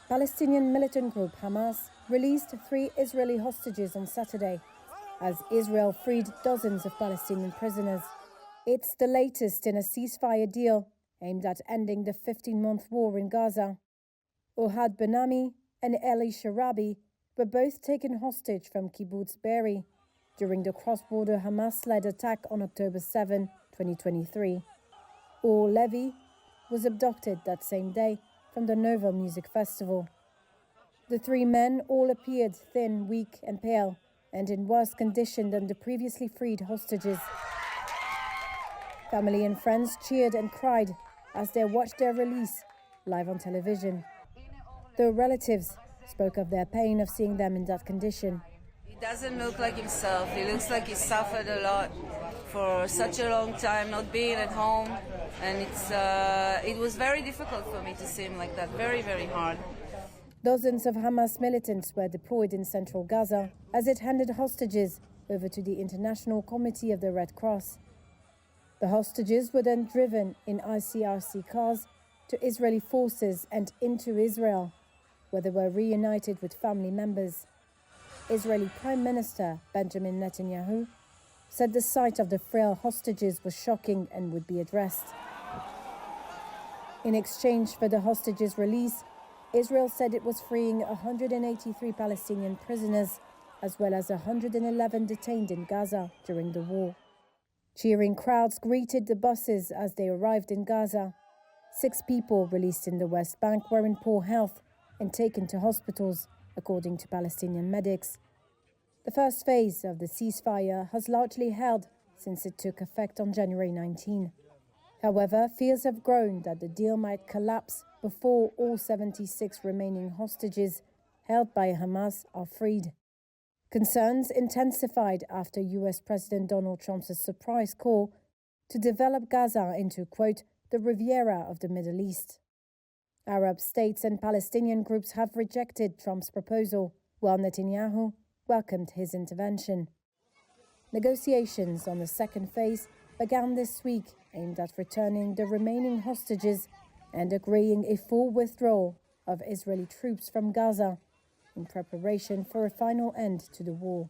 Palestinian militant group Hamas released 3 Israeli hostages on Saturday, as Israel freed dozens of Palestinian prisoners. It's the latest in a ceasefire deal aimed at ending the 15-month war in Gaza. Ohad Benami and Eli Sharabi were both taken hostage from Kibbutz Be'eri during the cross-border Hamas-led attack on October 7, 2023. Or Levy was abducted that same day from the Nova Music Festival. The 3 men all appeared thin, weak and pale, and in worse condition than the previously freed hostages. Family and friends cheered and cried as they watched their release live on television. Though relatives spoke of their pain of seeing them in that condition. He doesn't look like himself. He looks like he suffered a lot for such a long time, not being at home. And it was very difficult for me to see him like that, very, very hard. Dozens of Hamas militants were deployed in central Gaza as it handed hostages over to the International Committee of the Red Cross. The hostages were then driven in ICRC cars to Israeli forces and into Israel, where they were reunited with family members. Israeli Prime Minister Benjamin Netanyahu said the sight of the frail hostages was shocking and would be addressed. In exchange for the hostages' release, Israel said it was freeing 183 Palestinian prisoners, as well as 111 detained in Gaza during the war. Cheering crowds greeted the buses as they arrived in Gaza. 6 people released in the West Bank were in poor health and taken to hospitals, according to Palestinian medics. The first phase of the ceasefire has largely held since it took effect on January 19. However, fears have grown that the deal might collapse before all 76 remaining hostages held by Hamas are freed. Concerns intensified after US President Donald Trump's surprise call to develop Gaza into, quote, the Riviera of the Middle East. Arab states and Palestinian groups have rejected Trump's proposal, while Netanyahu welcomed his intervention. Negotiations on the second phase began this week, aimed at returning the remaining hostages and agreeing a full withdrawal of Israeli troops from Gaza in preparation for a final end to the war.